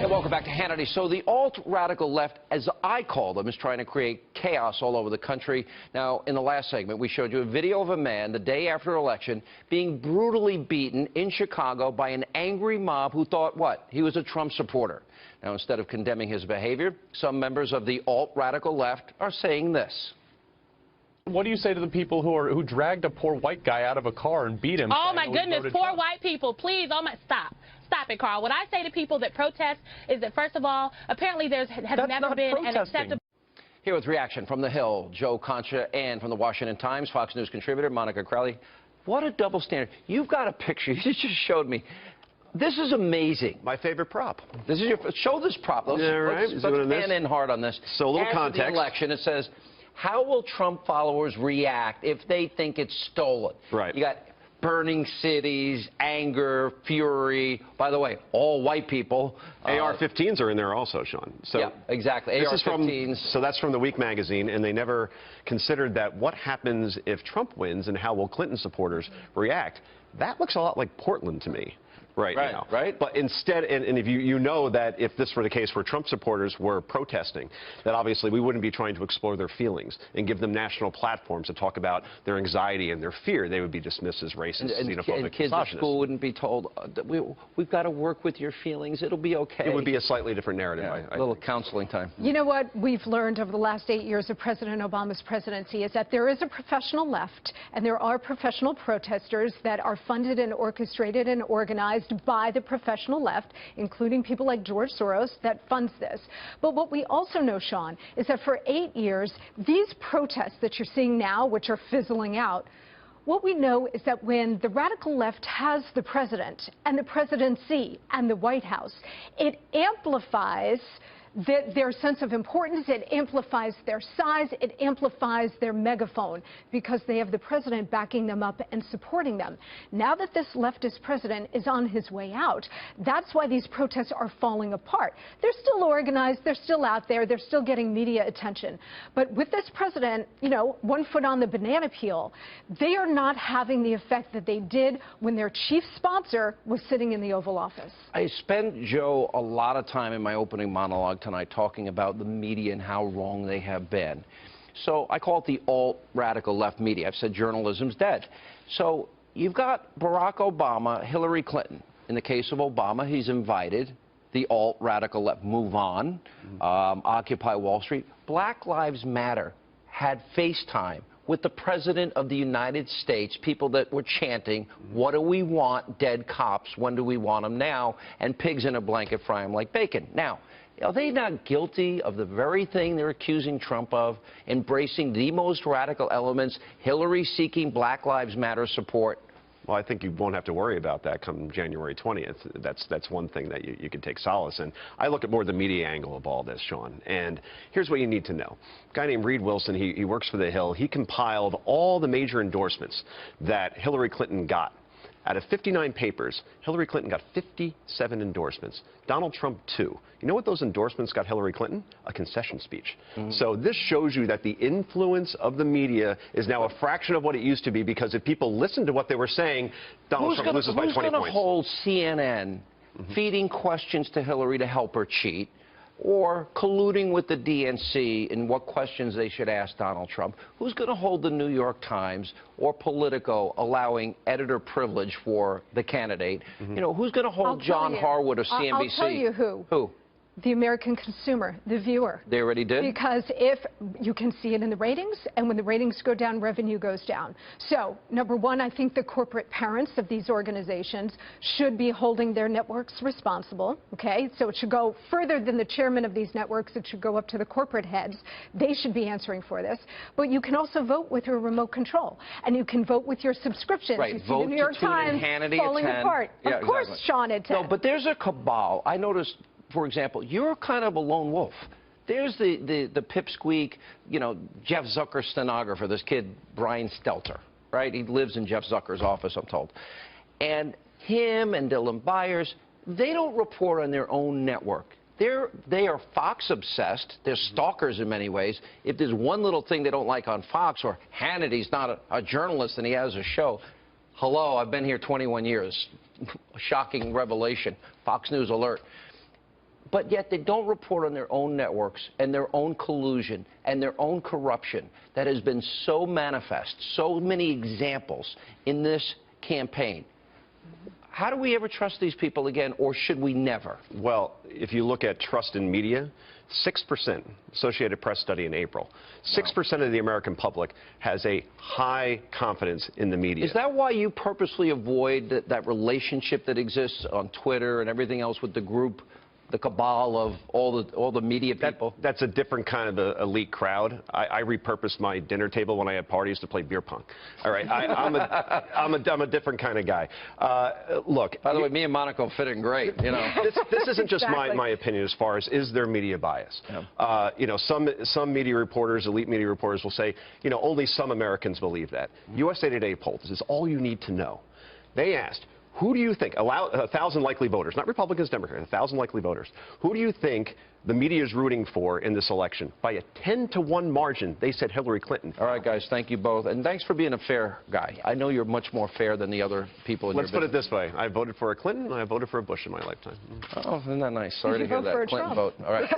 And welcome back to Hannity. So the alt-radical left, as I call them, is trying to create chaos all over the country. Now, in the last segment, we showed you a video of a man the day after election being brutally beaten in Chicago by an angry mob who thought, what? He was a Trump supporter. Now, instead of condemning his behavior, some members of the alt-radical left are saying this. What do you say to the people who dragged a poor white guy out of a car and beat him? Oh, my goodness, poor white people, please, stop. Stop it, Carl. What I say to people that protest is that, first of all, apparently has never been an acceptable... Here with reaction from The Hill, Joe Concha, and from the Washington Times, Fox News contributor Monica Crowley. What a double standard. You've got a picture. You just showed me. This is amazing. My favorite prop. This is show this prop. Let's fan in hard on this. So a little After context. the election, it says, how will Trump followers react if they think it's stolen? Right. You got burning cities, anger, fury. By the way, all white people. AR-15s are in there also, Sean. So yeah, exactly. AR-15s. So that's from the Week magazine, and they never considered that what happens if Trump wins and how will Clinton supporters react. That looks a lot like Portland to me. Right now. Right. But instead, and if you know that if this were the case where Trump supporters were protesting, that obviously we wouldn't be trying to explore their feelings and give them national platforms to talk about their anxiety and their fear. They would be dismissed as racist, xenophobic, and kids at school wouldn't be told, we've got to work with your feelings. It'll be okay. It would be a slightly different narrative. Yeah, a little counseling time. You know what we've learned over the last 8 years of President Obama's presidency is that there is a professional left and there are professional protesters that are funded and orchestrated and organized by the professional left, including people like George Soros, that funds this. But what we also know, Sean, is that for 8 years, these protests that you're seeing now, which are fizzling out, what we know is that when the radical left has the president and the presidency and the White House, it amplifies their sense of importance, it amplifies their size, it amplifies their megaphone because they have the president backing them up and supporting them. Now that this leftist president is on his way out, that's why these protests are falling apart. They're still organized, they're still out there, they're still getting media attention. But with this president, you know, 1 foot on the banana peel, they are not having the effect that they did when their chief sponsor was sitting in the Oval Office. I spent, Joe, a lot of time in my opening monologue tonight talking about the media and how wrong they have been. So I call it the alt-radical left media. I've said journalism's dead. So you've got Barack Obama, Hillary Clinton. In the case of Obama, he's invited the alt-radical left. Move On, Occupy Wall Street. Black Lives Matter had FaceTime with the President of the United States, people that were chanting, what do we want, dead cops, when do we want them now, and pigs in a blanket fry them like bacon. Now, are they not guilty of the very thing they're accusing Trump of, embracing the most radical elements, Hillary seeking Black Lives Matter support? Well, I think you won't have to worry about that come January 20th. That's one thing that you can take solace in. I look at more the media angle of all this, Sean, and here's what you need to know. A guy named Reed Wilson, he works for The Hill. He compiled all the major endorsements that Hillary Clinton got. Out of 59 papers, Hillary Clinton got 57 endorsements. Donald Trump, 2. You know what those endorsements got Hillary Clinton? A concession speech. So this shows you that the influence of the media is now a fraction of what it used to be, because if people listened to what they were saying, Donald Trump loses by 20 points. Who's going to hold CNN feeding questions to Hillary to help her cheat, or colluding with the DNC in what questions they should ask Donald Trump? Who's going to hold the New York Times or Politico allowing editor privilege for the candidate? You know, who's going to hold John Harwood of CNBC? I'll tell you who. Who? The American consumer, the viewer. They already did? Because if you can see it in the ratings, and when the ratings go down, revenue goes down. So, number one, I think the corporate parents of these organizations should be holding their networks responsible, okay? So it should go further than the chairman of these networks. It should go up to the corporate heads. They should be answering for this. But you can also vote with your remote control, and you can vote with your subscriptions. Right, you see vote the New York Times Hannity falling apart. Yeah, of course, exactly. Sean, at 10. No, but there's a cabal. I noticed, for example, you're kind of a lone wolf. There's the pipsqueak, you know, Jeff Zucker stenographer, this kid, Brian Stelter, right? He lives in Jeff Zucker's office, I'm told. And him and Dylan Byers, they don't report on their own network. They are Fox obsessed. They're stalkers in many ways. If there's one little thing they don't like on Fox, or Hannity's not a journalist and he has a show, hello, I've been here 21 years. Shocking revelation. Fox News alert. but yet they don't report on their own networks and their own collusion and their own corruption that has been so manifest, so many examples in this campaign. How do we ever trust these people again, or should we never? Well, if you look at trust in media, 6%, Associated Press study in April, 6% of the American public has a high confidence in the media. Is that why you purposely avoid that relationship that exists on Twitter and everything else with the group, the cabal of all the media people? That's a different kind of elite crowd. I repurpose my dinner table when I have parties to play beer pong. All right, I'm a different kind of guy. Look. By the way, me and Monaco fit in great. You know, this isn't just my opinion as far as is there media bias. Yeah. You know, some media reporters, elite media reporters, will say, you know, only some Americans believe that. USA Today poll. This is all you need to know. They asked, who do you think, 1,000 likely voters, not Republicans, Democrats, 1,000 likely voters, who do you think the media is rooting for in this election? By a 10-to-1 margin, they said Hillary Clinton. All right, guys, thank you both. And thanks for being a fair guy. I know you're much more fair than the other people in your business. Let's put it this way. I voted for a Clinton, and I voted for a Bush in my lifetime. Oh, isn't that nice? Sorry to hear that Clinton vote. All right.